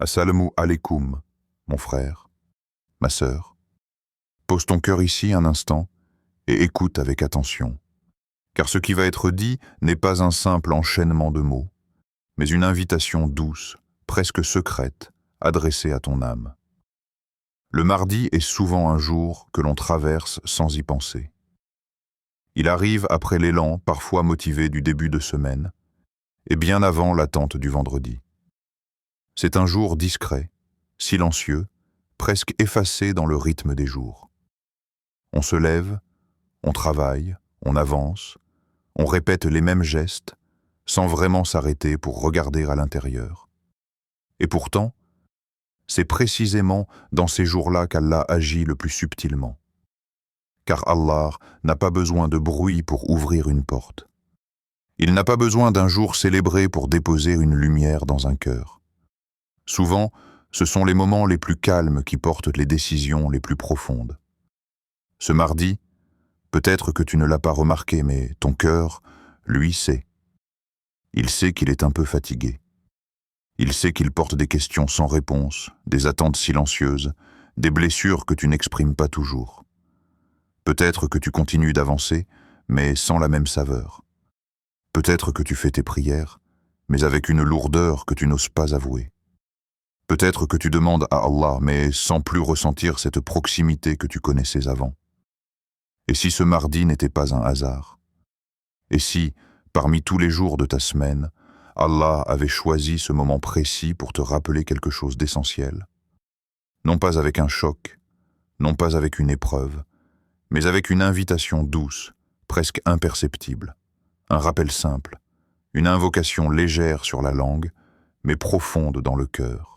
Assalamu alaikum, mon frère, ma sœur. Pose ton cœur ici un instant et écoute avec attention, car ce qui va être dit n'est pas un simple enchaînement de mots, mais une invitation douce, presque secrète, adressée à ton âme. Le mardi est souvent un jour que l'on traverse sans y penser. Il arrive après l'élan parfois motivé du début de semaine, et bien avant l'attente du vendredi. C'est un jour discret, silencieux, presque effacé dans le rythme des jours. On se lève, on travaille, on avance, on répète les mêmes gestes, sans vraiment s'arrêter pour regarder à l'intérieur. Et pourtant, c'est précisément dans ces jours-là qu'Allah agit le plus subtilement. Car Allah n'a pas besoin de bruit pour ouvrir une porte. Il n'a pas besoin d'un jour célébré pour déposer une lumière dans un cœur. Souvent, ce sont les moments les plus calmes qui portent les décisions les plus profondes. Ce mardi, peut-être que tu ne l'as pas remarqué, mais ton cœur, lui, sait. Il sait qu'il est un peu fatigué. Il sait qu'il porte des questions sans réponse, des attentes silencieuses, des blessures que tu n'exprimes pas toujours. Peut-être que tu continues d'avancer, mais sans la même saveur. Peut-être que tu fais tes prières, mais avec une lourdeur que tu n'oses pas avouer. Peut-être que tu demandes à Allah, mais sans plus ressentir cette proximité que tu connaissais avant. Et si ce mardi n'était pas un hasard? Et si, parmi tous les jours de ta semaine, Allah avait choisi ce moment précis pour te rappeler quelque chose d'essentiel? Non pas avec un choc, non pas avec une épreuve, mais avec une invitation douce, presque imperceptible, un rappel simple, une invocation légère sur la langue, mais profonde dans le cœur.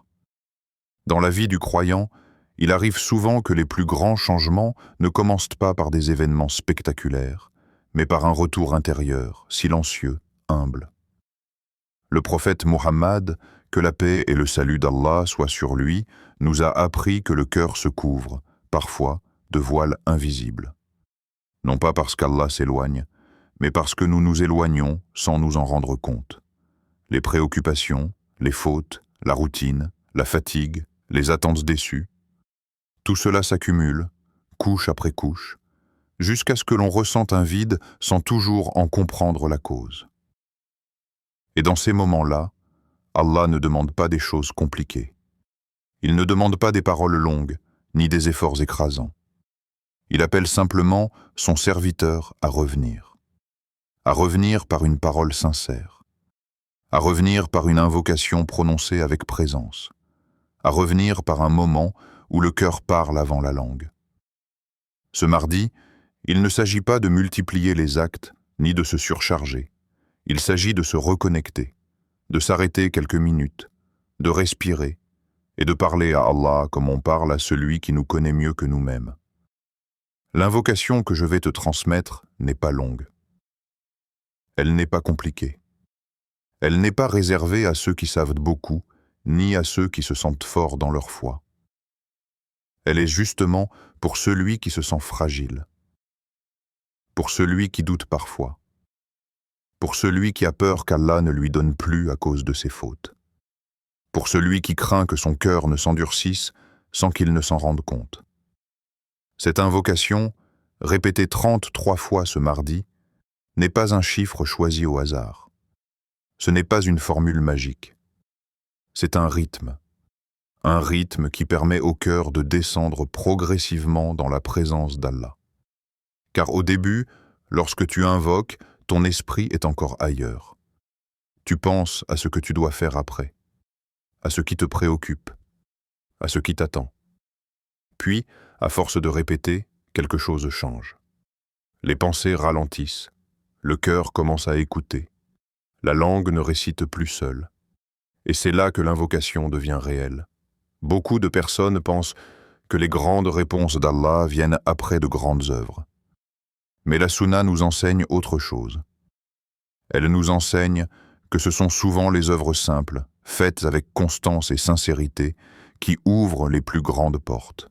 Dans la vie du croyant, il arrive souvent que les plus grands changements ne commencent pas par des événements spectaculaires, mais par un retour intérieur, silencieux, humble. Le prophète Muhammad, que la paix et le salut d'Allah soient sur lui, nous a appris que le cœur se couvre, parfois, de voiles invisibles. Non pas parce qu'Allah s'éloigne, mais parce que nous nous éloignons sans nous en rendre compte. Les préoccupations, les fautes, la routine, la fatigue, les attentes déçues, tout cela s'accumule, couche après couche, jusqu'à ce que l'on ressente un vide sans toujours en comprendre la cause. Et dans ces moments-là, Allah ne demande pas des choses compliquées. Il ne demande pas des paroles longues, ni des efforts écrasants. Il appelle simplement son serviteur à revenir par une parole sincère, à revenir par une invocation prononcée avec présence, à revenir par un moment où le cœur parle avant la langue. Ce mardi, il ne s'agit pas de multiplier les actes, ni de se surcharger. Il s'agit de se reconnecter, de s'arrêter quelques minutes, de respirer et de parler à Allah comme on parle à celui qui nous connaît mieux que nous-mêmes. L'invocation que je vais te transmettre n'est pas longue. Elle n'est pas compliquée. Elle n'est pas réservée à ceux qui savent beaucoup, ni à ceux qui se sentent forts dans leur foi. Elle est justement pour celui qui se sent fragile, pour celui qui doute parfois, pour celui qui a peur qu'Allah ne lui donne plus à cause de ses fautes, pour celui qui craint que son cœur ne s'endurcisse sans qu'il ne s'en rende compte. Cette invocation, répétée 33 fois ce mardi, n'est pas un chiffre choisi au hasard. Ce n'est pas une formule magique. C'est un rythme qui permet au cœur de descendre progressivement dans la présence d'Allah. Car au début, lorsque tu invoques, ton esprit est encore ailleurs. Tu penses à ce que tu dois faire après, à ce qui te préoccupe, à ce qui t'attend. Puis, à force de répéter, quelque chose change. Les pensées ralentissent, le cœur commence à écouter, la langue ne récite plus seule. Et c'est là que l'invocation devient réelle. Beaucoup de personnes pensent que les grandes réponses d'Allah viennent après de grandes œuvres. Mais la Sunna nous enseigne autre chose. Elle nous enseigne que ce sont souvent les œuvres simples, faites avec constance et sincérité, qui ouvrent les plus grandes portes.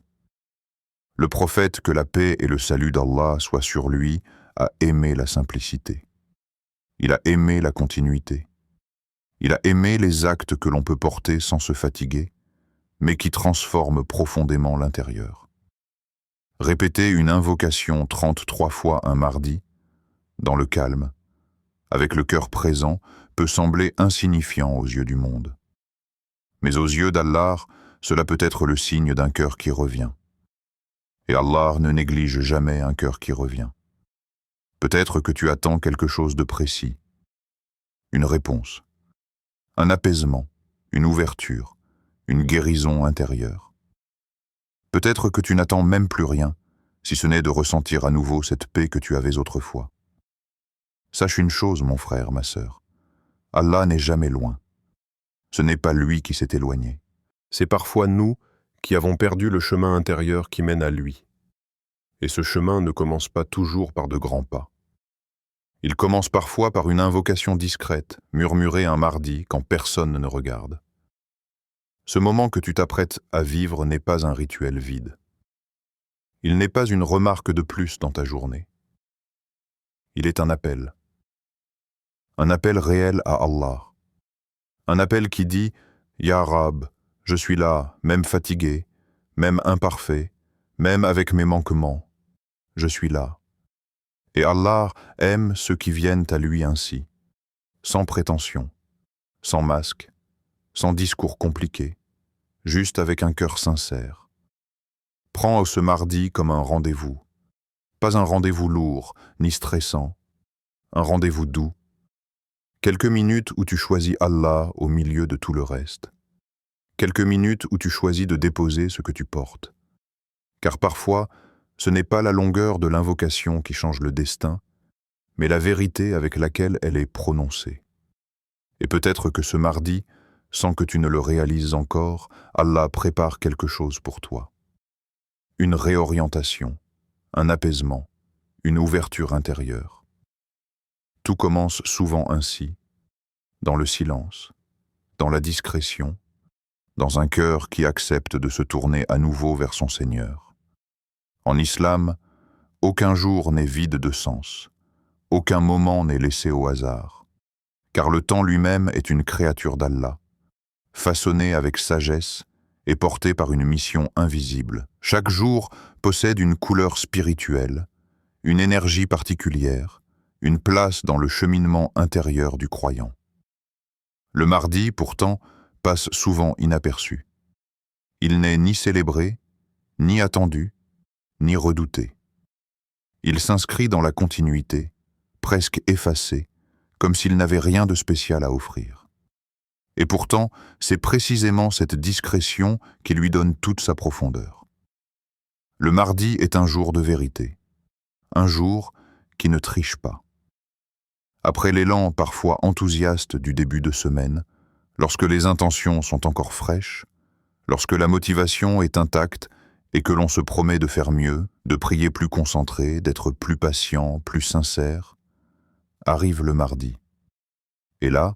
Le prophète, que la paix et le salut d'Allah soient sur lui, a aimé la simplicité. Il a aimé la continuité. Il a aimé les actes que l'on peut porter sans se fatiguer, mais qui transforme profondément l'intérieur. Répéter une invocation 33 fois un mardi, dans le calme, avec le cœur présent, peut sembler insignifiant aux yeux du monde. Mais aux yeux d'Allah, cela peut être le signe d'un cœur qui revient. Et Allah ne néglige jamais un cœur qui revient. Peut-être que tu attends quelque chose de précis, une réponse, un apaisement, une ouverture, une guérison intérieure. Peut-être que tu n'attends même plus rien, si ce n'est de ressentir à nouveau cette paix que tu avais autrefois. Sache une chose, mon frère, ma sœur, Allah n'est jamais loin. Ce n'est pas lui qui s'est éloigné. C'est parfois nous qui avons perdu le chemin intérieur qui mène à lui. Et ce chemin ne commence pas toujours par de grands pas. Il commence parfois par une invocation discrète, murmurée un mardi quand personne ne regarde. Ce moment que tu t'apprêtes à vivre n'est pas un rituel vide. Il n'est pas une remarque de plus dans ta journée. Il est un appel. Un appel réel à Allah. Un appel qui dit « Ya Rab, je suis là, même fatigué, même imparfait, même avec mes manquements. Je suis là. » Et Allah aime ceux qui viennent à lui ainsi, sans prétention, sans masque, sans discours compliqué, juste avec un cœur sincère. Prends ce mardi comme un rendez-vous, pas un rendez-vous lourd ni stressant, un rendez-vous doux. Quelques minutes où tu choisis Allah au milieu de tout le reste. Quelques minutes où tu choisis de déposer ce que tu portes. Car parfois, ce n'est pas la longueur de l'invocation qui change le destin, mais la vérité avec laquelle elle est prononcée. Et peut-être que ce mardi, sans que tu ne le réalises encore, Allah prépare quelque chose pour toi. Une réorientation, un apaisement, une ouverture intérieure. Tout commence souvent ainsi, dans le silence, dans la discrétion, dans un cœur qui accepte de se tourner à nouveau vers son Seigneur. En islam, aucun jour n'est vide de sens, aucun moment n'est laissé au hasard, car le temps lui-même est une créature d'Allah, façonnée avec sagesse et portée par une mission invisible. Chaque jour possède une couleur spirituelle, une énergie particulière, une place dans le cheminement intérieur du croyant. Le mardi, pourtant, passe souvent inaperçu. Il n'est ni célébré, ni attendu, ni redouté. Il s'inscrit dans la continuité, presque effacé, comme s'il n'avait rien de spécial à offrir. Et pourtant, c'est précisément cette discrétion qui lui donne toute sa profondeur. Le mardi est un jour de vérité, un jour qui ne triche pas. Après l'élan parfois enthousiaste du début de semaine, lorsque les intentions sont encore fraîches, lorsque la motivation est intacte et que l'on se promet de faire mieux, de prier plus concentré, d'être plus patient, plus sincère, arrive le mardi. Et là,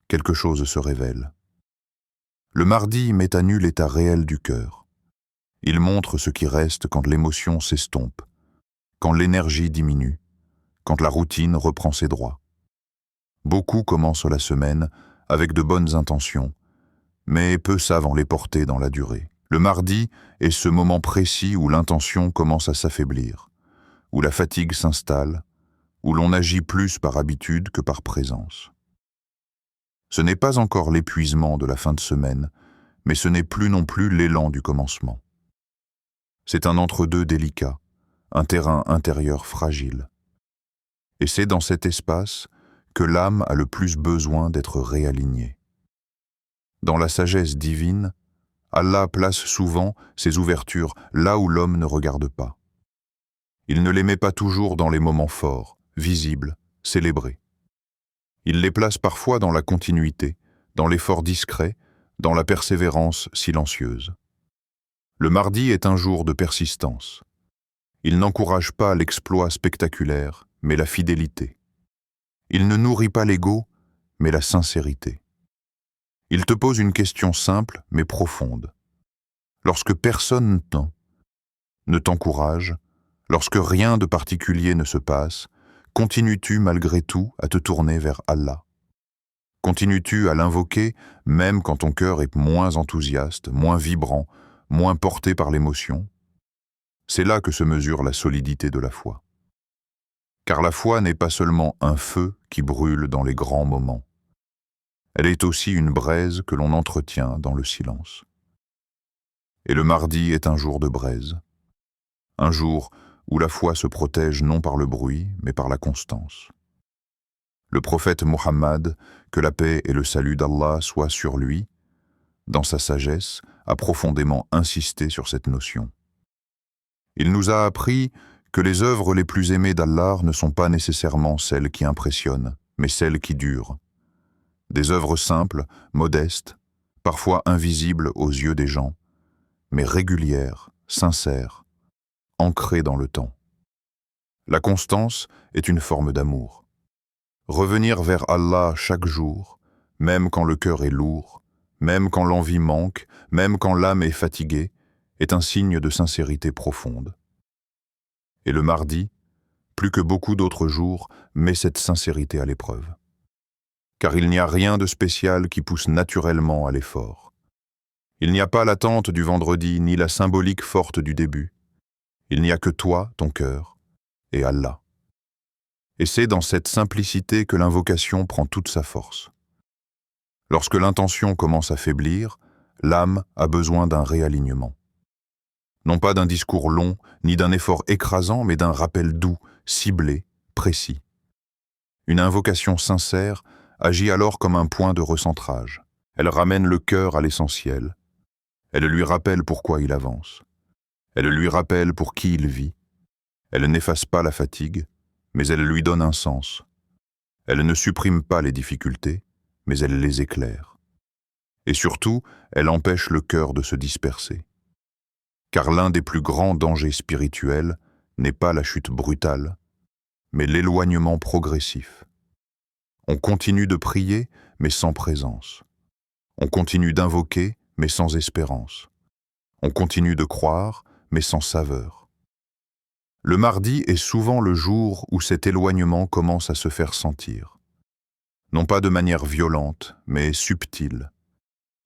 quelque chose se révèle. Le mardi met à nu l'état réel du cœur. Il montre ce qui reste quand l'émotion s'estompe, quand l'énergie diminue, quand la routine reprend ses droits. Beaucoup commencent la semaine avec de bonnes intentions, mais peu savent en les porter dans la durée. Le mardi est ce moment précis où l'intention commence à s'affaiblir, où la fatigue s'installe, où l'on agit plus par habitude que par présence. Ce n'est pas encore l'épuisement de la fin de semaine, mais ce n'est plus non plus l'élan du commencement. C'est un entre-deux délicat, un terrain intérieur fragile. Et c'est dans cet espace que l'âme a le plus besoin d'être réalignée. Dans la sagesse divine, Allah place souvent ses ouvertures là où l'homme ne regarde pas. Il ne les met pas toujours dans les moments forts, visibles, célébrés. Il les place parfois dans la continuité, dans l'effort discret, dans la persévérance silencieuse. Le mardi est un jour de persistance. Il n'encourage pas l'exploit spectaculaire, mais la fidélité. Il ne nourrit pas l'ego, mais la sincérité. Il te pose une question simple, mais profonde. Lorsque personne ne t'encourage, lorsque rien de particulier ne se passe, continues-tu malgré tout à te tourner vers Allah? Continues-tu à l'invoquer même quand ton cœur est moins enthousiaste, moins vibrant, moins porté par l'émotion? C'est là que se mesure la solidité de la foi. Car la foi n'est pas seulement un feu qui brûle dans les grands moments. Elle est aussi une braise que l'on entretient dans le silence. Et le mardi est un jour de braise, un jour où la foi se protège non par le bruit, mais par la constance. Le prophète Mohammed, que la paix et le salut d'Allah soient sur lui, dans sa sagesse, a profondément insisté sur cette notion. Il nous a appris que les œuvres les plus aimées d'Allah ne sont pas nécessairement celles qui impressionnent, mais celles qui durent. Des œuvres simples, modestes, parfois invisibles aux yeux des gens, mais régulières, sincères, ancrées dans le temps. La constance est une forme d'amour. Revenir vers Allah chaque jour, même quand le cœur est lourd, même quand l'envie manque, même quand l'âme est fatiguée, est un signe de sincérité profonde. Et le mardi, plus que beaucoup d'autres jours, met cette sincérité à l'épreuve. Car il n'y a rien de spécial qui pousse naturellement à l'effort. Il n'y a pas l'attente du vendredi, ni la symbolique forte du début. Il n'y a que toi, ton cœur, et Allah. Et c'est dans cette simplicité que l'invocation prend toute sa force. Lorsque l'intention commence à faiblir, l'âme a besoin d'un réalignement. Non pas d'un discours long, ni d'un effort écrasant, mais d'un rappel doux, ciblé, précis. Une invocation sincère agit alors comme un point de recentrage. Elle ramène le cœur à l'essentiel. Elle lui rappelle pourquoi il avance. Elle lui rappelle pour qui il vit. Elle n'efface pas la fatigue, mais elle lui donne un sens. Elle ne supprime pas les difficultés, mais elle les éclaire. Et surtout, elle empêche le cœur de se disperser. Car l'un des plus grands dangers spirituels n'est pas la chute brutale, mais l'éloignement progressif. On continue de prier, mais sans présence. On continue d'invoquer, mais sans espérance. On continue de croire, mais sans saveur. Le mardi est souvent le jour où cet éloignement commence à se faire sentir. Non pas de manière violente, mais subtile.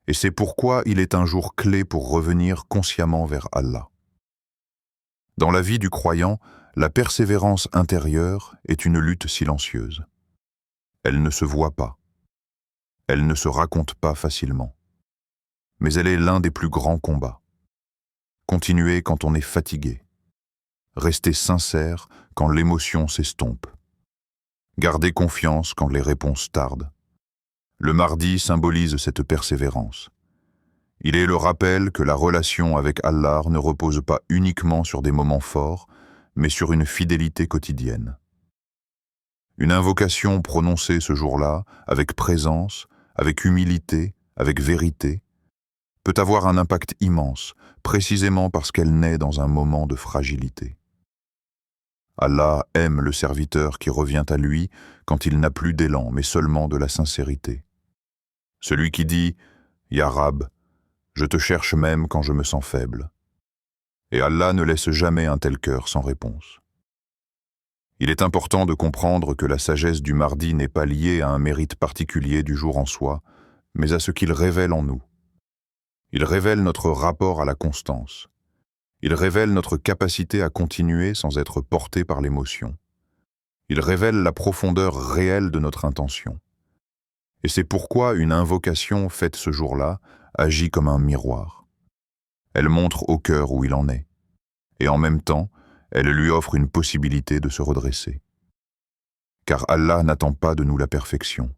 Et c'est pourquoi il est un jour clé pour revenir consciemment vers Allah. Dans la vie du croyant, la persévérance intérieure est une lutte silencieuse. Elle ne se voit pas. Elle ne se raconte pas facilement. Mais elle est l'un des plus grands combats. Continuer quand on est fatigué. Rester sincère quand l'émotion s'estompe. Garder confiance quand les réponses tardent. Le mardi symbolise cette persévérance. Il est le rappel que la relation avec Allah ne repose pas uniquement sur des moments forts, mais sur une fidélité quotidienne. Une invocation prononcée ce jour-là, avec présence, avec humilité, avec vérité, peut avoir un impact immense, précisément parce qu'elle naît dans un moment de fragilité. Allah aime le serviteur qui revient à lui quand il n'a plus d'élan, mais seulement de la sincérité. Celui qui dit « Ya Rab, je te cherche même quand je me sens faible ». Et Allah ne laisse jamais un tel cœur sans réponse. Il est important de comprendre que la sagesse du mardi n'est pas liée à un mérite particulier du jour en soi, mais à ce qu'il révèle en nous. Il révèle notre rapport à la constance. Il révèle notre capacité à continuer sans être porté par l'émotion. Il révèle la profondeur réelle de notre intention. Et c'est pourquoi une invocation faite ce jour-là agit comme un miroir. Elle montre au cœur où il en est. Et en même temps, elle lui offre une possibilité de se redresser. Car Allah n'attend pas de nous la perfection.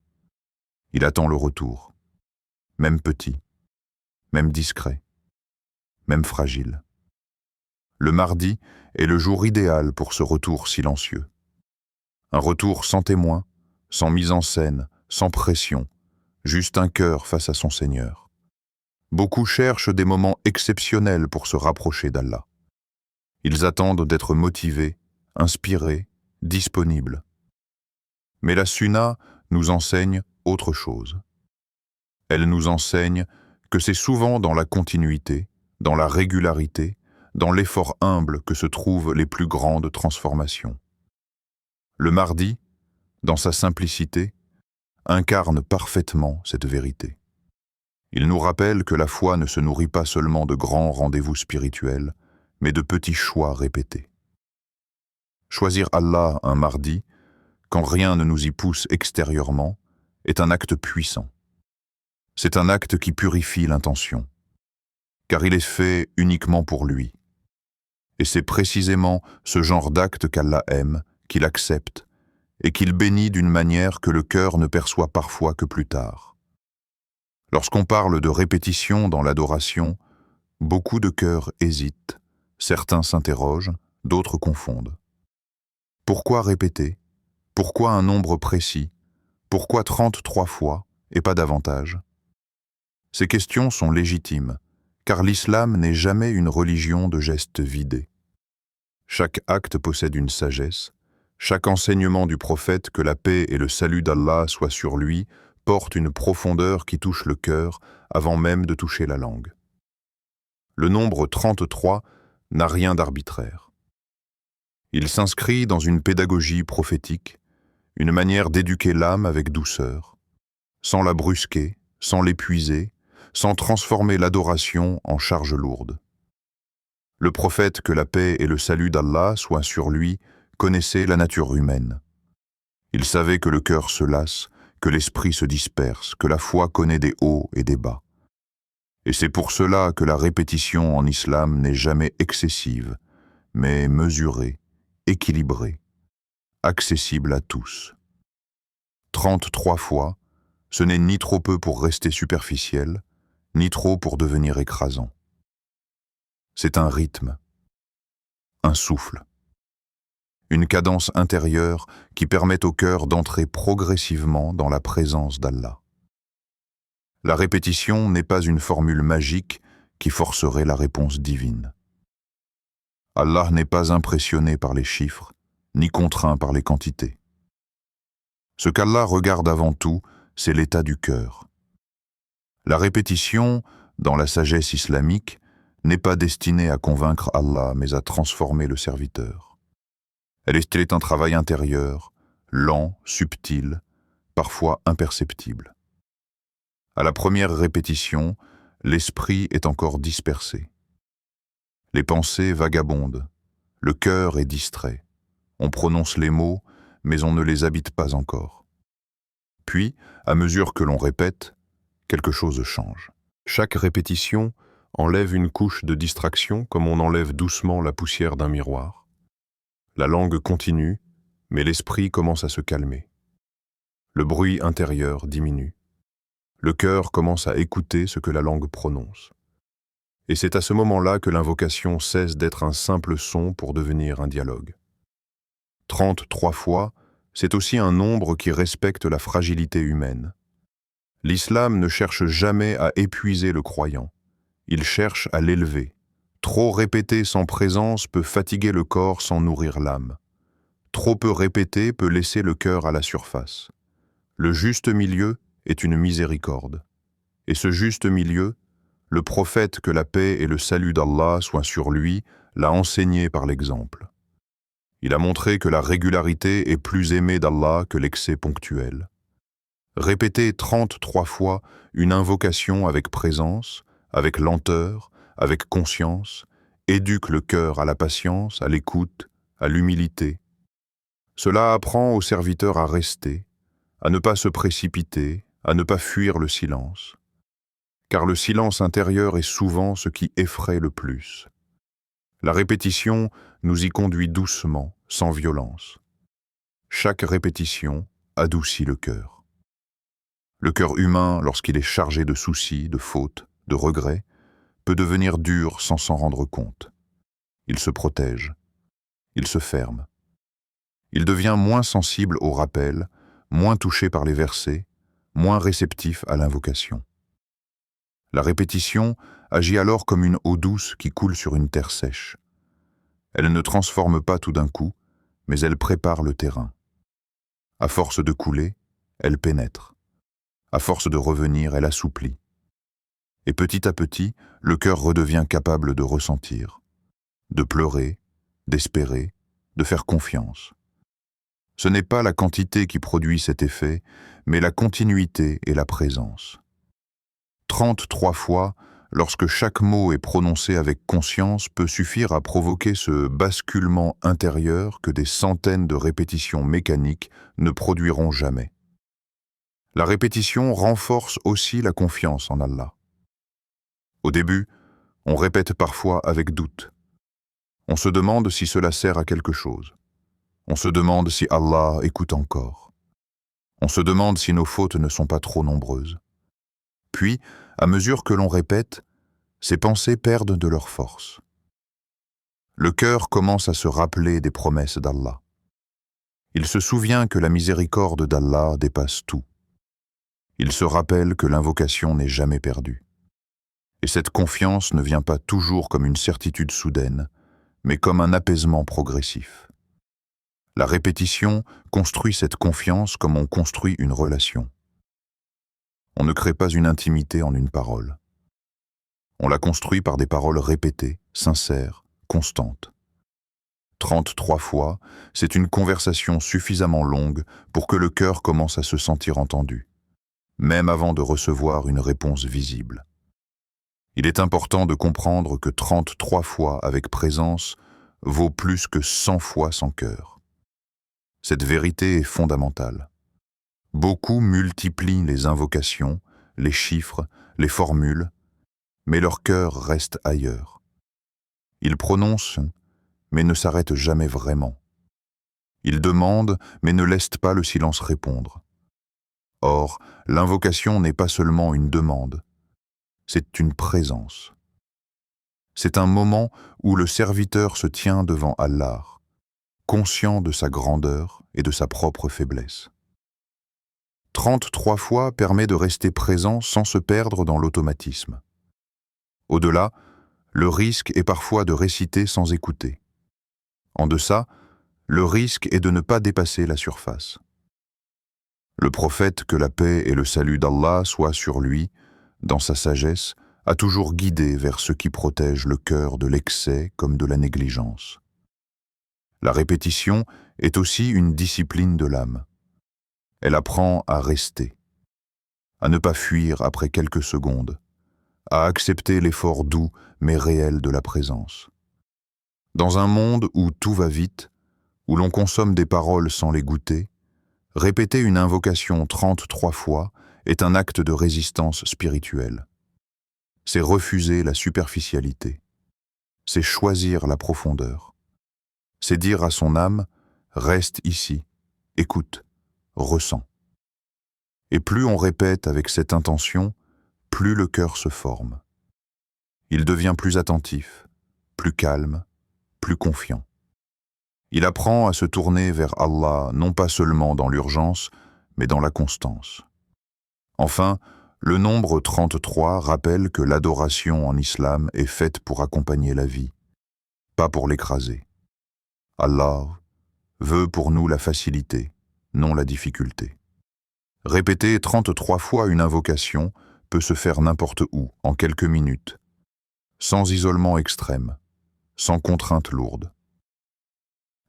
Il attend le retour. Même petit, même discret, même fragile. Le mardi est le jour idéal pour ce retour silencieux. Un retour sans témoin, sans mise en scène, sans pression, juste un cœur face à son Seigneur. Beaucoup cherchent des moments exceptionnels pour se rapprocher d'Allah. Ils attendent d'être motivés, inspirés, disponibles. Mais la Sunna nous enseigne autre chose. Elle nous enseigne que c'est souvent dans la continuité, dans la régularité, dans l'effort humble que se trouvent les plus grandes transformations. Le mardi, dans sa simplicité, incarne parfaitement cette vérité. Il nous rappelle que la foi ne se nourrit pas seulement de grands rendez-vous spirituels, mais de petits choix répétés. Choisir Allah un mardi, quand rien ne nous y pousse extérieurement, est un acte puissant. C'est un acte qui purifie l'intention, car il est fait uniquement pour lui. Et c'est précisément ce genre d'acte qu'Allah aime, qu'il accepte, et qu'il bénit d'une manière que le cœur ne perçoit parfois que plus tard. Lorsqu'on parle de répétition dans l'adoration, beaucoup de cœurs hésitent, certains s'interrogent, d'autres confondent. Pourquoi répéter? Pourquoi un nombre précis? Pourquoi 33 fois et pas davantage? Ces questions sont légitimes, car l'islam n'est jamais une religion de gestes vidés. Chaque acte possède une sagesse, chaque enseignement du prophète, que la paix et le salut d'Allah soient sur lui, porte une profondeur qui touche le cœur avant même de toucher la langue. Le nombre 33 n'a rien d'arbitraire. Il s'inscrit dans une pédagogie prophétique, une manière d'éduquer l'âme avec douceur, sans la brusquer, sans l'épuiser, sans transformer l'adoration en charge lourde. Le prophète, que la paix et le salut d'Allah soient sur lui, connaissait la nature humaine. Il savait que le cœur se lasse, que l'esprit se disperse, que la foi connaît des hauts et des bas. Et c'est pour cela que la répétition en islam n'est jamais excessive, mais mesurée, équilibrée, accessible à tous. 33 fois, ce n'est ni trop peu pour rester superficiel, ni trop pour devenir écrasant. C'est un rythme, un souffle, une cadence intérieure qui permet au cœur d'entrer progressivement dans la présence d'Allah. La répétition n'est pas une formule magique qui forcerait la réponse divine. Allah n'est pas impressionné par les chiffres, ni contraint par les quantités. Ce qu'Allah regarde avant tout, c'est l'état du cœur. La répétition, dans la sagesse islamique, n'est pas destinée à convaincre Allah, mais à transformer le serviteur. Elle est un travail intérieur, lent, subtil, parfois imperceptible. À la première répétition, l'esprit est encore dispersé. Les pensées vagabondent, le cœur est distrait. On prononce les mots, mais on ne les habite pas encore. Puis, à mesure que l'on répète, quelque chose change. Chaque répétition enlève une couche de distraction comme on enlève doucement la poussière d'un miroir. La langue continue, mais l'esprit commence à se calmer. Le bruit intérieur diminue. Le cœur commence à écouter ce que la langue prononce. Et c'est à ce moment-là que l'invocation cesse d'être un simple son pour devenir un dialogue. 33 fois, c'est aussi un nombre qui respecte la fragilité humaine. L'islam ne cherche jamais à épuiser le croyant. Il cherche à l'élever. Trop répéter sans présence peut fatiguer le corps sans nourrir l'âme. Trop peu répéter peut laisser le cœur à la surface. Le juste milieu est une miséricorde. Et ce juste milieu, le prophète, que la paix et le salut d'Allah soient sur lui, l'a enseigné par l'exemple. Il a montré que la régularité est plus aimée d'Allah que l'excès ponctuel. Répéter 33 fois une invocation avec présence, avec lenteur, avec conscience, éduque le cœur à la patience, à l'écoute, à l'humilité. Cela apprend au serviteur à rester, à ne pas se précipiter, à ne pas fuir le silence. Car le silence intérieur est souvent ce qui effraie le plus. La répétition nous y conduit doucement, sans violence. Chaque répétition adoucit le cœur. Le cœur humain, lorsqu'il est chargé de soucis, de fautes, de regrets, peut devenir dur sans s'en rendre compte. Il se protège, il se ferme. Il devient moins sensible aux rappels, moins touché par les versets, moins réceptif à l'invocation. La répétition agit alors comme une eau douce qui coule sur une terre sèche. Elle ne transforme pas tout d'un coup, mais elle prépare le terrain. À force de couler, elle pénètre. À force de revenir, elle assouplit. Et petit à petit, le cœur redevient capable de ressentir, de pleurer, d'espérer, de faire confiance. Ce n'est pas la quantité qui produit cet effet, mais la continuité et la présence. 33 fois, lorsque chaque mot est prononcé avec conscience, peut suffire à provoquer ce basculement intérieur que des centaines de répétitions mécaniques ne produiront jamais. La répétition renforce aussi la confiance en Allah. Au début, on répète parfois avec doute. On se demande si cela sert à quelque chose. On se demande si Allah écoute encore. On se demande si nos fautes ne sont pas trop nombreuses. Puis, à mesure que l'on répète, ces pensées perdent de leur force. Le cœur commence à se rappeler des promesses d'Allah. Il se souvient que la miséricorde d'Allah dépasse tout. Il se rappelle que l'invocation n'est jamais perdue. Et cette confiance ne vient pas toujours comme une certitude soudaine, mais comme un apaisement progressif. La répétition construit cette confiance comme on construit une relation. On ne crée pas une intimité en une parole. On la construit par des paroles répétées, sincères, constantes. 33 fois, c'est une conversation suffisamment longue pour que le cœur commence à se sentir entendu, même avant de recevoir une réponse visible. Il est important de comprendre que 33 fois avec présence vaut plus que 100 fois sans cœur. Cette vérité est fondamentale. Beaucoup multiplient les invocations, les chiffres, les formules, mais leur cœur reste ailleurs. Ils prononcent, mais ne s'arrêtent jamais vraiment. Ils demandent, mais ne laissent pas le silence répondre. Or, l'invocation n'est pas seulement une demande, c'est une présence. C'est un moment où le serviteur se tient devant Allah, conscient de sa grandeur et de sa propre faiblesse. 33 fois permet de rester présent sans se perdre dans l'automatisme. Au-delà, le risque est parfois de réciter sans écouter. En deçà, le risque est de ne pas dépasser la surface. Le prophète, que la paix et le salut d'Allah soient sur lui, dans sa sagesse, a toujours guidé vers ce qui protège le cœur de l'excès comme de la négligence. La répétition est aussi une discipline de l'âme. Elle apprend à rester, à ne pas fuir après quelques secondes, à accepter l'effort doux mais réel de la présence. Dans un monde où tout va vite, où l'on consomme des paroles sans les goûter, répéter une invocation 33 fois est un acte de résistance spirituelle. C'est refuser la superficialité. C'est choisir la profondeur. C'est dire à son âme, reste ici, écoute, ressens. Et plus on répète avec cette intention, plus le cœur se forme. Il devient plus attentif, plus calme, plus confiant. Il apprend à se tourner vers Allah, non pas seulement dans l'urgence, mais dans la constance. Enfin, le nombre 33 rappelle que l'adoration en islam est faite pour accompagner la vie, pas pour l'écraser. Allah veut pour nous la facilité, non la difficulté. Répéter 33 fois une invocation peut se faire n'importe où, en quelques minutes, sans isolement extrême, sans contrainte lourde.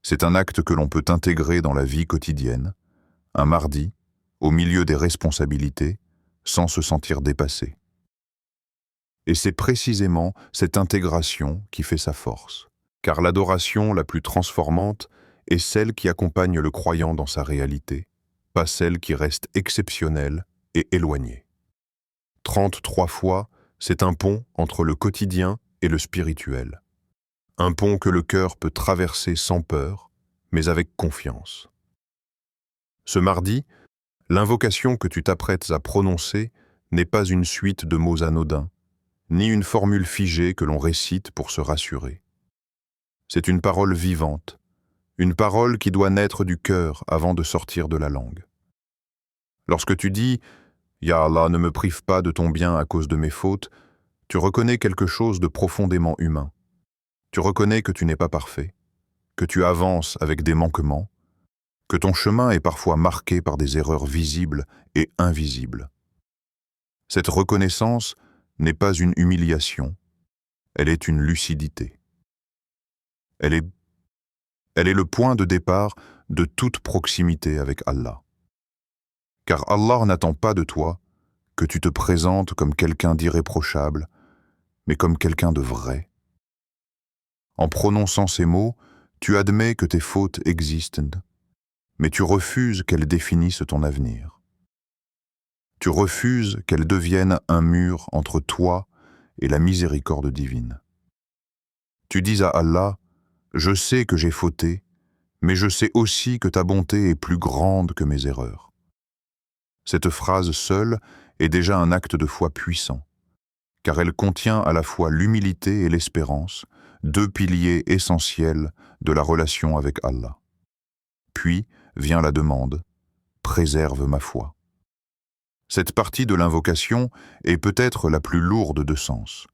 C'est un acte que l'on peut intégrer dans la vie quotidienne, un mardi, au milieu des responsabilités, sans se sentir dépassé. Et c'est précisément cette intégration qui fait sa force, car l'adoration la plus transformante est celle qui accompagne le croyant dans sa réalité, pas celle qui reste exceptionnelle et éloignée. 33 fois, c'est un pont entre le quotidien et le spirituel. Un pont que le cœur peut traverser sans peur, mais avec confiance. Ce mardi, l'invocation que tu t'apprêtes à prononcer n'est pas une suite de mots anodins, ni une formule figée que l'on récite pour se rassurer. C'est une parole vivante, une parole qui doit naître du cœur avant de sortir de la langue. Lorsque tu dis « Ya Allah, ne me prive pas de ton bien à cause de mes fautes », tu reconnais quelque chose de profondément humain. Tu reconnais que tu n'es pas parfait, que tu avances avec des manquements, que ton chemin est parfois marqué par des erreurs visibles et invisibles. Cette reconnaissance n'est pas une humiliation, elle est une lucidité. Elle est le point de départ de toute proximité avec Allah. Car Allah n'attend pas de toi que tu te présentes comme quelqu'un d'irréprochable, mais comme quelqu'un de vrai. En prononçant ces mots, tu admets que tes fautes existent, mais tu refuses qu'elles définissent ton avenir. Tu refuses qu'elles deviennent un mur entre toi et la miséricorde divine. Tu dis à Allah, « Je sais que j'ai fauté, mais je sais aussi que ta bonté est plus grande que mes erreurs. » Cette phrase seule est déjà un acte de foi puissant, car elle contient à la fois l'humilité et l'espérance, deux piliers essentiels de la relation avec Allah. Puis vient la demande, « Préserve ma foi ». Cette partie de l'invocation est peut-être la plus lourde de sens,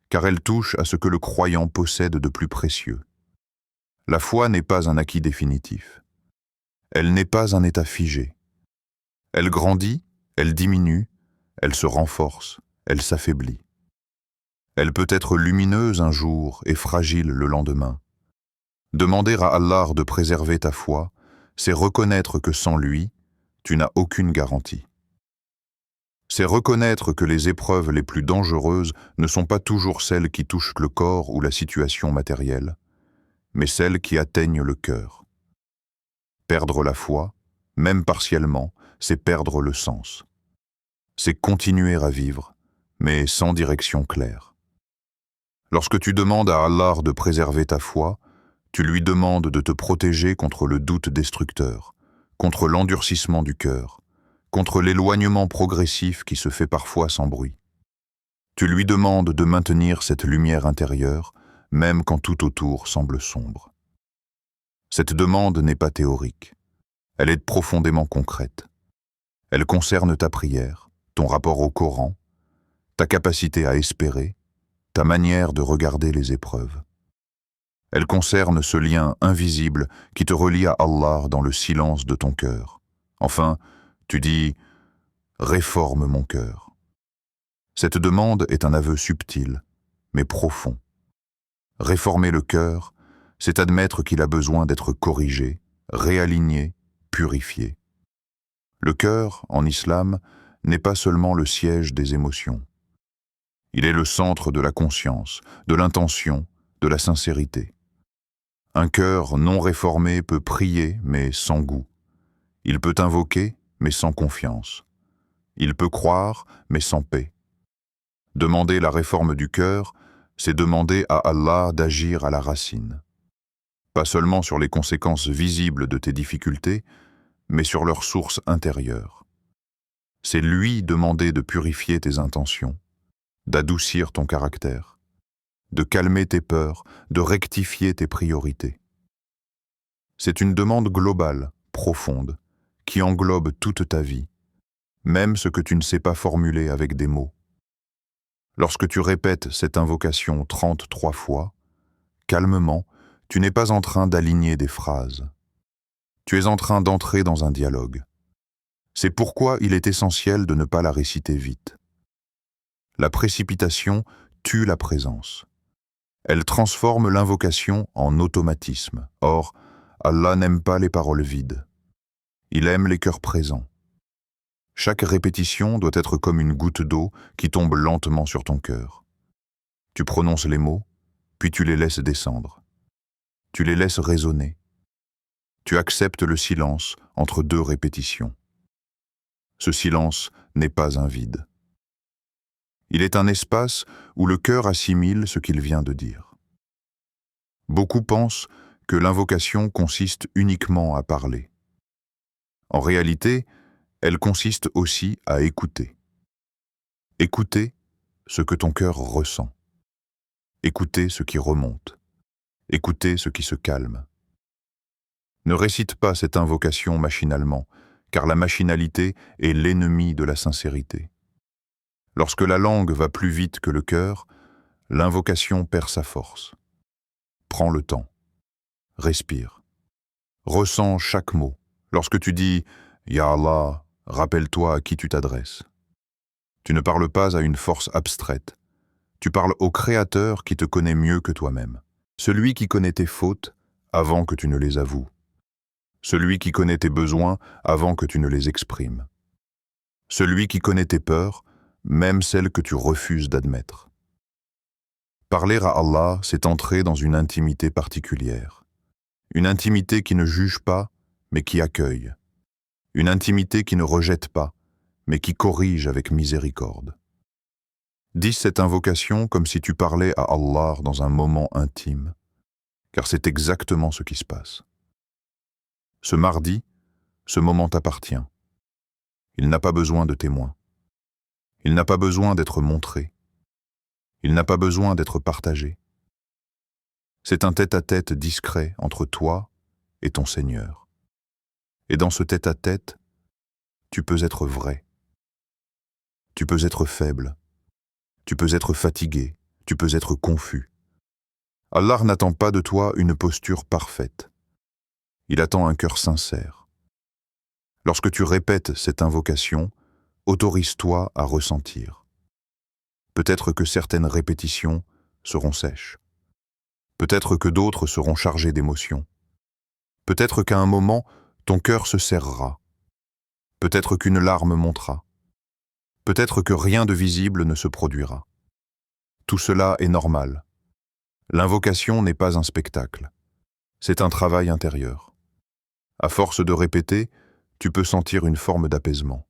car elle touche à ce que le croyant possède de plus précieux. La foi n'est pas un acquis définitif. Elle n'est pas un état figé. Elle grandit, elle diminue, elle se renforce, elle s'affaiblit. Elle peut être lumineuse un jour et fragile le lendemain. Demander à Allah de préserver ta foi, c'est reconnaître que sans lui, tu n'as aucune garantie. C'est reconnaître que les épreuves les plus dangereuses ne sont pas toujours celles qui touchent le corps ou la situation matérielle, mais celles qui atteignent le cœur. Perdre la foi, même partiellement, c'est perdre le sens. C'est continuer à vivre, mais sans direction claire. Lorsque tu demandes à Allah de préserver ta foi, tu lui demandes de te protéger contre le doute destructeur, contre l'endurcissement du cœur, contre l'éloignement progressif qui se fait parfois sans bruit. Tu lui demandes de maintenir cette lumière intérieure, même quand tout autour semble sombre. Cette demande n'est pas théorique, elle est profondément concrète. Elle concerne ta prière, ton rapport au Coran, ta capacité à espérer, ta manière de regarder les épreuves. Elle concerne ce lien invisible qui te relie à Allah dans le silence de ton cœur. Enfin, tu dis « Réforme mon cœur ». Cette demande est un aveu subtil, mais profond. Réformer le cœur, c'est admettre qu'il a besoin d'être corrigé, réaligné, purifié. Le cœur, en islam, n'est pas seulement le siège des émotions. Il est le centre de la conscience, de l'intention, de la sincérité. Un cœur non réformé peut prier, mais sans goût. Il peut invoquer, mais sans confiance. Il peut croire, mais sans paix. Demander la réforme du cœur, c'est demander à Allah d'agir à la racine. Pas seulement sur les conséquences visibles de tes difficultés, mais sur leur source intérieure. C'est lui demander de purifier tes intentions, d'adoucir ton caractère, de calmer tes peurs, de rectifier tes priorités. C'est une demande globale, profonde, qui englobe toute ta vie, même ce que tu ne sais pas formuler avec des mots. Lorsque tu répètes cette invocation 33 fois, calmement, tu n'es pas en train d'aligner des phrases. Tu es en train d'entrer dans un dialogue. C'est pourquoi il est essentiel de ne pas la réciter vite. La précipitation tue la présence. Elle transforme l'invocation en automatisme. Or, Allah n'aime pas les paroles vides. Il aime les cœurs présents. Chaque répétition doit être comme une goutte d'eau qui tombe lentement sur ton cœur. Tu prononces les mots, puis tu les laisses descendre. Tu les laisses résonner. Tu acceptes le silence entre deux répétitions. Ce silence n'est pas un vide. Il est un espace où le cœur assimile ce qu'il vient de dire. Beaucoup pensent que l'invocation consiste uniquement à parler. En réalité, elle consiste aussi à écouter. Écouter ce que ton cœur ressent. Écouter ce qui remonte. Écouter ce qui se calme. Ne récite pas cette invocation machinalement, car la machinalité est l'ennemi de la sincérité. Lorsque la langue va plus vite que le cœur, l'invocation perd sa force. Prends le temps. Respire. Ressens chaque mot. Lorsque tu dis « Ya Allah », rappelle-toi à qui tu t'adresses. Tu ne parles pas à une force abstraite. Tu parles au Créateur qui te connaît mieux que toi-même. Celui qui connaît tes fautes avant que tu ne les avoues. celui qui connaît tes besoins avant que tu ne les exprimes, celui qui connaît tes peurs, même celles que tu refuses d'admettre. Parler à Allah, c'est entrer dans une intimité particulière, une intimité qui ne juge pas, mais qui accueille, une intimité qui ne rejette pas, mais qui corrige avec miséricorde. Dis cette invocation comme si tu parlais à Allah dans un moment intime, car c'est exactement ce qui se passe. Ce mardi, ce moment t'appartient. Il n'a pas besoin de témoins. Il n'a pas besoin d'être montré. Il n'a pas besoin d'être partagé. C'est un tête-à-tête discret entre toi et ton Seigneur. Et dans ce tête-à-tête, tu peux être vrai. Tu peux être faible. Tu peux être fatigué. Tu peux être confus. Allah n'attend pas de toi une posture parfaite. Il attend un cœur sincère. Lorsque tu répètes cette invocation, autorise-toi à ressentir. Peut-être que certaines répétitions seront sèches. Peut-être que d'autres seront chargées d'émotions. Peut-être qu'à un moment, ton cœur se serrera. Peut-être qu'une larme montera. Peut-être que rien de visible ne se produira. Tout cela est normal. L'invocation n'est pas un spectacle. C'est un travail intérieur. À force de répéter, tu peux sentir une forme d'apaisement.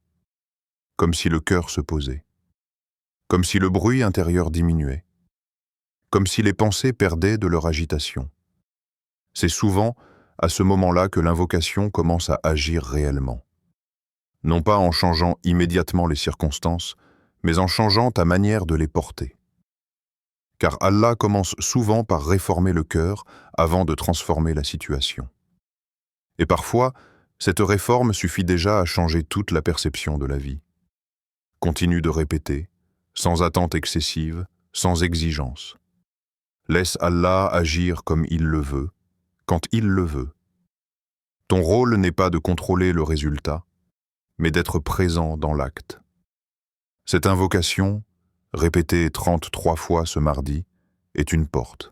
Comme si le cœur se posait. Comme si le bruit intérieur diminuait. Comme si les pensées perdaient de leur agitation. C'est souvent à ce moment-là que l'invocation commence à agir réellement. Non pas en changeant immédiatement les circonstances, mais en changeant ta manière de les porter. Car Allah commence souvent par réformer le cœur avant de transformer la situation. Et parfois, cette réforme suffit déjà à changer toute la perception de la vie. Continue de répéter, sans attente excessive, sans exigence. Laisse Allah agir comme il le veut, quand il le veut. Ton rôle n'est pas de contrôler le résultat, mais d'être présent dans l'acte. Cette invocation, répétée 33 fois ce mardi, est une porte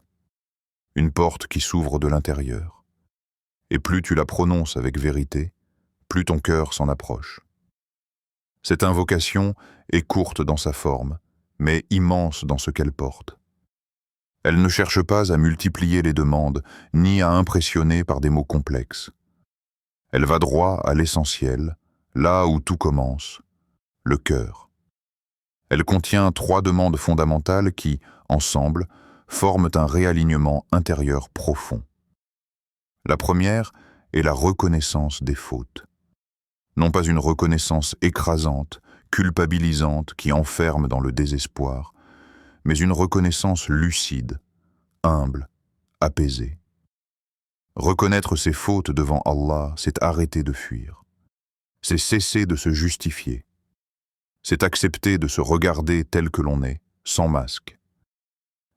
qui s'ouvre de l'intérieur. Et plus tu la prononces avec vérité, plus ton cœur s'en approche. Cette invocation est courte dans sa forme, mais immense dans ce qu'elle porte. Elle ne cherche pas à multiplier les demandes, ni à impressionner par des mots complexes. Elle va droit à l'essentiel, là où tout commence, le cœur. Elle contient 3 demandes fondamentales qui, ensemble, forment un réalignement intérieur profond. La première est la reconnaissance des fautes. Non pas une reconnaissance écrasante, culpabilisante qui enferme dans le désespoir, mais une reconnaissance lucide, humble, apaisée. Reconnaître ses fautes devant Allah, c'est arrêter de fuir. C'est cesser de se justifier. C'est accepter de se regarder tel que l'on est, sans masque.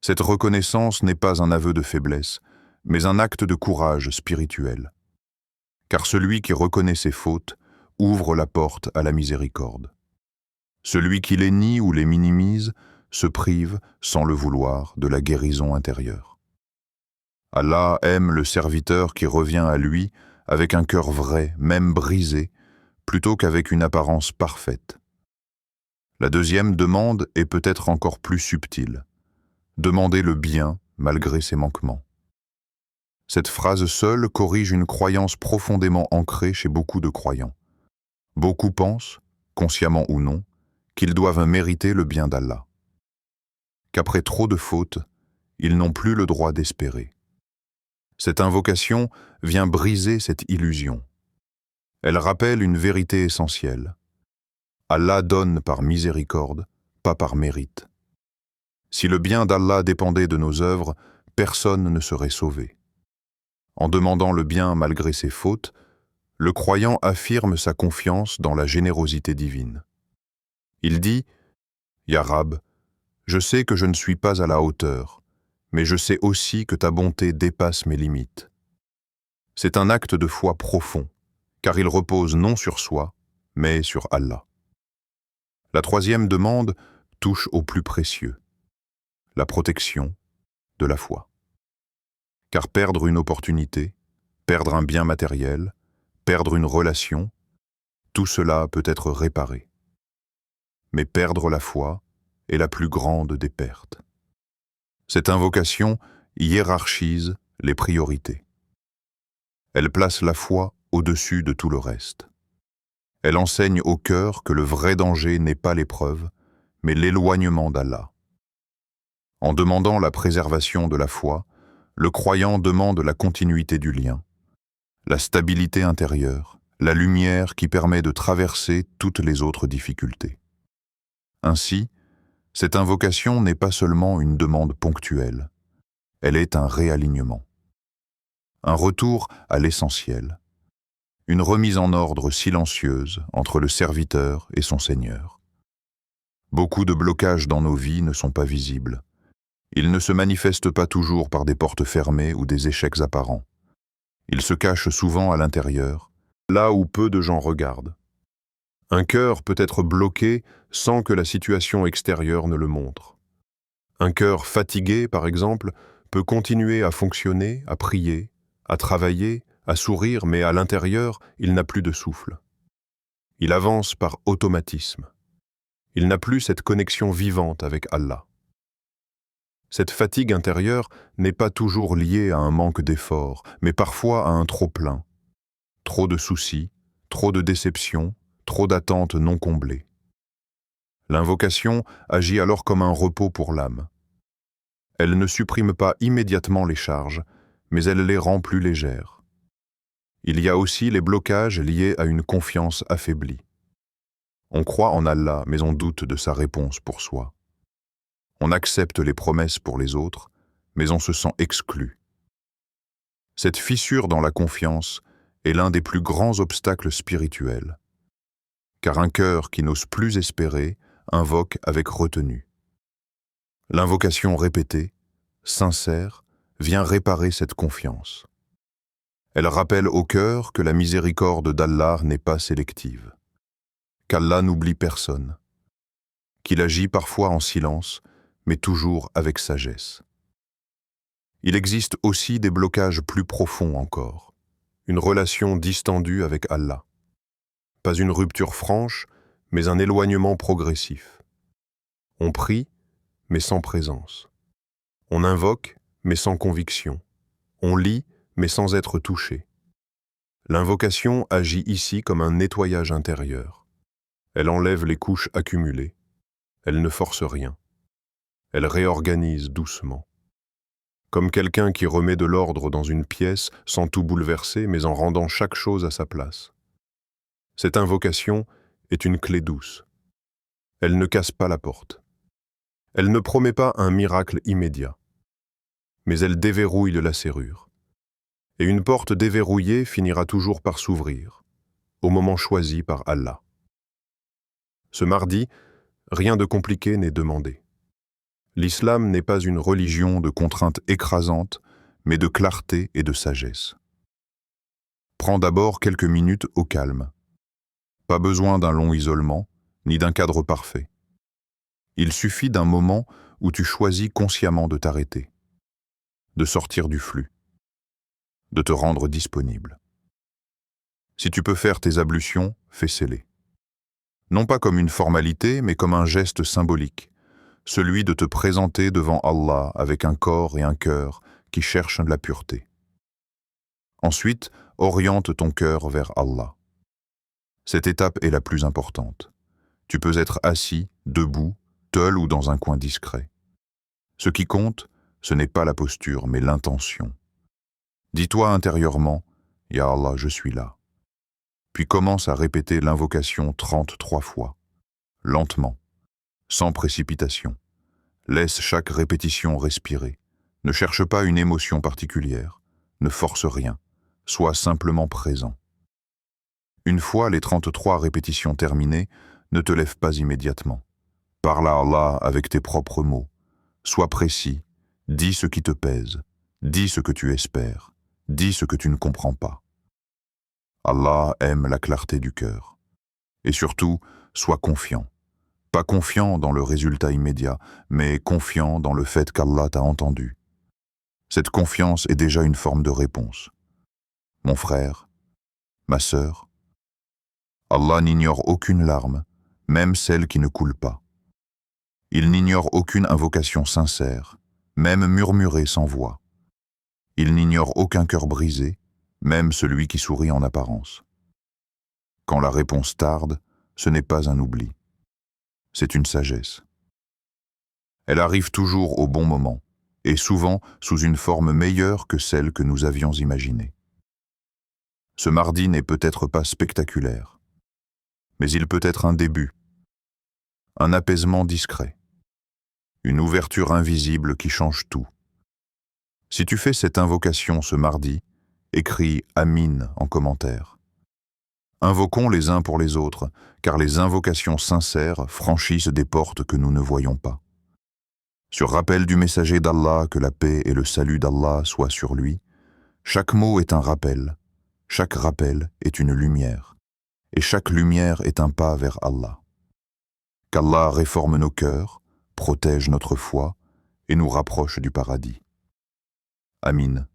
Cette reconnaissance n'est pas un aveu de faiblesse, mais un acte de courage spirituel. Car celui qui reconnaît ses fautes ouvre la porte à la miséricorde. Celui qui les nie ou les minimise se prive, sans le vouloir, de la guérison intérieure. Allah aime le serviteur qui revient à lui avec un cœur vrai, même brisé, plutôt qu'avec une apparence parfaite. La deuxième demande est peut-être encore plus subtile. Demander le bien malgré ses manquements. Cette phrase seule corrige une croyance profondément ancrée chez beaucoup de croyants. Beaucoup pensent, consciemment ou non, qu'ils doivent mériter le bien d'Allah. Qu'après trop de fautes, ils n'ont plus le droit d'espérer. Cette invocation vient briser cette illusion. Elle rappelle une vérité essentielle. Allah donne par miséricorde, pas par mérite. Si le bien d'Allah dépendait de nos œuvres, personne ne serait sauvé. En demandant le bien malgré ses fautes, le croyant affirme sa confiance dans la générosité divine. Il dit « Ya Rab, je sais que je ne suis pas à la hauteur, mais je sais aussi que ta bonté dépasse mes limites. » C'est un acte de foi profond, car il repose non sur soi, mais sur Allah. La troisième demande touche au plus précieux, la protection de la foi. Car perdre une opportunité, perdre un bien matériel, perdre une relation, tout cela peut être réparé. Mais perdre la foi est la plus grande des pertes. Cette invocation hiérarchise les priorités. Elle place la foi au-dessus de tout le reste. Elle enseigne au cœur que le vrai danger n'est pas l'épreuve, mais l'éloignement d'Allah. En demandant la préservation de la foi, le croyant demande la continuité du lien, la stabilité intérieure, la lumière qui permet de traverser toutes les autres difficultés. Ainsi, cette invocation n'est pas seulement une demande ponctuelle, elle est un réalignement. Un retour à l'essentiel, une remise en ordre silencieuse entre le serviteur et son Seigneur. Beaucoup de blocages dans nos vies ne sont pas visibles. Ils ne se manifestent pas toujours par des portes fermées ou des échecs apparents. Ils se cachent souvent à l'intérieur, là où peu de gens regardent. Un cœur peut être bloqué sans que la situation extérieure ne le montre. Un cœur fatigué, par exemple, peut continuer à fonctionner, à prier, à travailler, à sourire, mais à l'intérieur, il n'a plus de souffle. Il avance par automatisme. Il n'a plus cette connexion vivante avec Allah. Cette fatigue intérieure n'est pas toujours liée à un manque d'effort, mais parfois à un trop-plein. Trop de soucis, trop de déceptions, trop d'attentes non comblées. L'invocation agit alors comme un repos pour l'âme. Elle ne supprime pas immédiatement les charges, mais elle les rend plus légères. Il y a aussi les blocages liés à une confiance affaiblie. On croit en Allah, mais on doute de sa réponse pour soi. On accepte les promesses pour les autres, mais on se sent exclu. Cette fissure dans la confiance est l'un des plus grands obstacles spirituels, car un cœur qui n'ose plus espérer invoque avec retenue. L'invocation répétée, sincère, vient réparer cette confiance. Elle rappelle au cœur que la miséricorde d'Allah n'est pas sélective, qu'Allah n'oublie personne, qu'il agit parfois en silence, mais toujours avec sagesse. Il existe aussi des blocages plus profonds encore, une relation distendue avec Allah. Pas une rupture franche, mais un éloignement progressif. On prie, mais sans présence. On invoque, mais sans conviction. On lit, mais sans être touché. L'invocation agit ici comme un nettoyage intérieur. Elle enlève les couches accumulées. Elle ne force rien. Elle réorganise doucement. Comme quelqu'un qui remet de l'ordre dans une pièce sans tout bouleverser, mais en rendant chaque chose à sa place. Cette invocation est une clé douce. Elle ne casse pas la porte. Elle ne promet pas un miracle immédiat. Mais elle déverrouille la serrure. Et une porte déverrouillée finira toujours par s'ouvrir, au moment choisi par Allah. Ce mardi, rien de compliqué n'est demandé. L'islam n'est pas une religion de contraintes écrasantes, mais de clarté et de sagesse. Prends d'abord quelques minutes au calme. Pas besoin d'un long isolement, ni d'un cadre parfait. Il suffit d'un moment où tu choisis consciemment de t'arrêter, de sortir du flux, de te rendre disponible. Si tu peux faire tes ablutions, fais-les. Non pas comme une formalité, mais comme un geste symbolique, celui de te présenter devant Allah avec un corps et un cœur qui cherchent la pureté. Ensuite, oriente ton cœur vers Allah. Cette étape est la plus importante. Tu peux être assis, debout, seul ou dans un coin discret. Ce qui compte, ce n'est pas la posture, mais l'intention. Dis-toi intérieurement, « Ya Allah, je suis là ». Puis commence à répéter l'invocation 33 fois, lentement, sans précipitation. Laisse chaque répétition respirer. Ne cherche pas une émotion particulière. Ne force rien. Sois simplement présent. Une fois les 33 répétitions terminées, ne te lève pas immédiatement. Parle à Allah avec tes propres mots. Sois précis. Dis ce qui te pèse. Dis ce que tu espères. Dis ce que tu ne comprends pas. Allah aime la clarté du cœur. Et surtout, sois confiant. Pas confiant dans le résultat immédiat, mais confiant dans le fait qu'Allah t'a entendu. Cette confiance est déjà une forme de réponse. Mon frère, ma sœur, Allah n'ignore aucune larme, même celle qui ne coule pas. Il n'ignore aucune invocation sincère, même murmurée sans voix. Il n'ignore aucun cœur brisé, même celui qui sourit en apparence. Quand la réponse tarde, ce n'est pas un oubli. C'est une sagesse. Elle arrive toujours au bon moment, et souvent sous une forme meilleure que celle que nous avions imaginée. Ce mardi n'est peut-être pas spectaculaire, mais il peut être un début, un apaisement discret, une ouverture invisible qui change tout. Si tu fais cette invocation ce mardi, écris « Amin » en commentaire. Invoquons les uns pour les autres, car les invocations sincères franchissent des portes que nous ne voyons pas. Sur rappel du messager d'Allah, que la paix et le salut d'Allah soient sur lui, chaque mot est un rappel, chaque rappel est une lumière, et chaque lumière est un pas vers Allah. Qu'Allah réforme nos cœurs, protège notre foi et nous rapproche du paradis. Amin.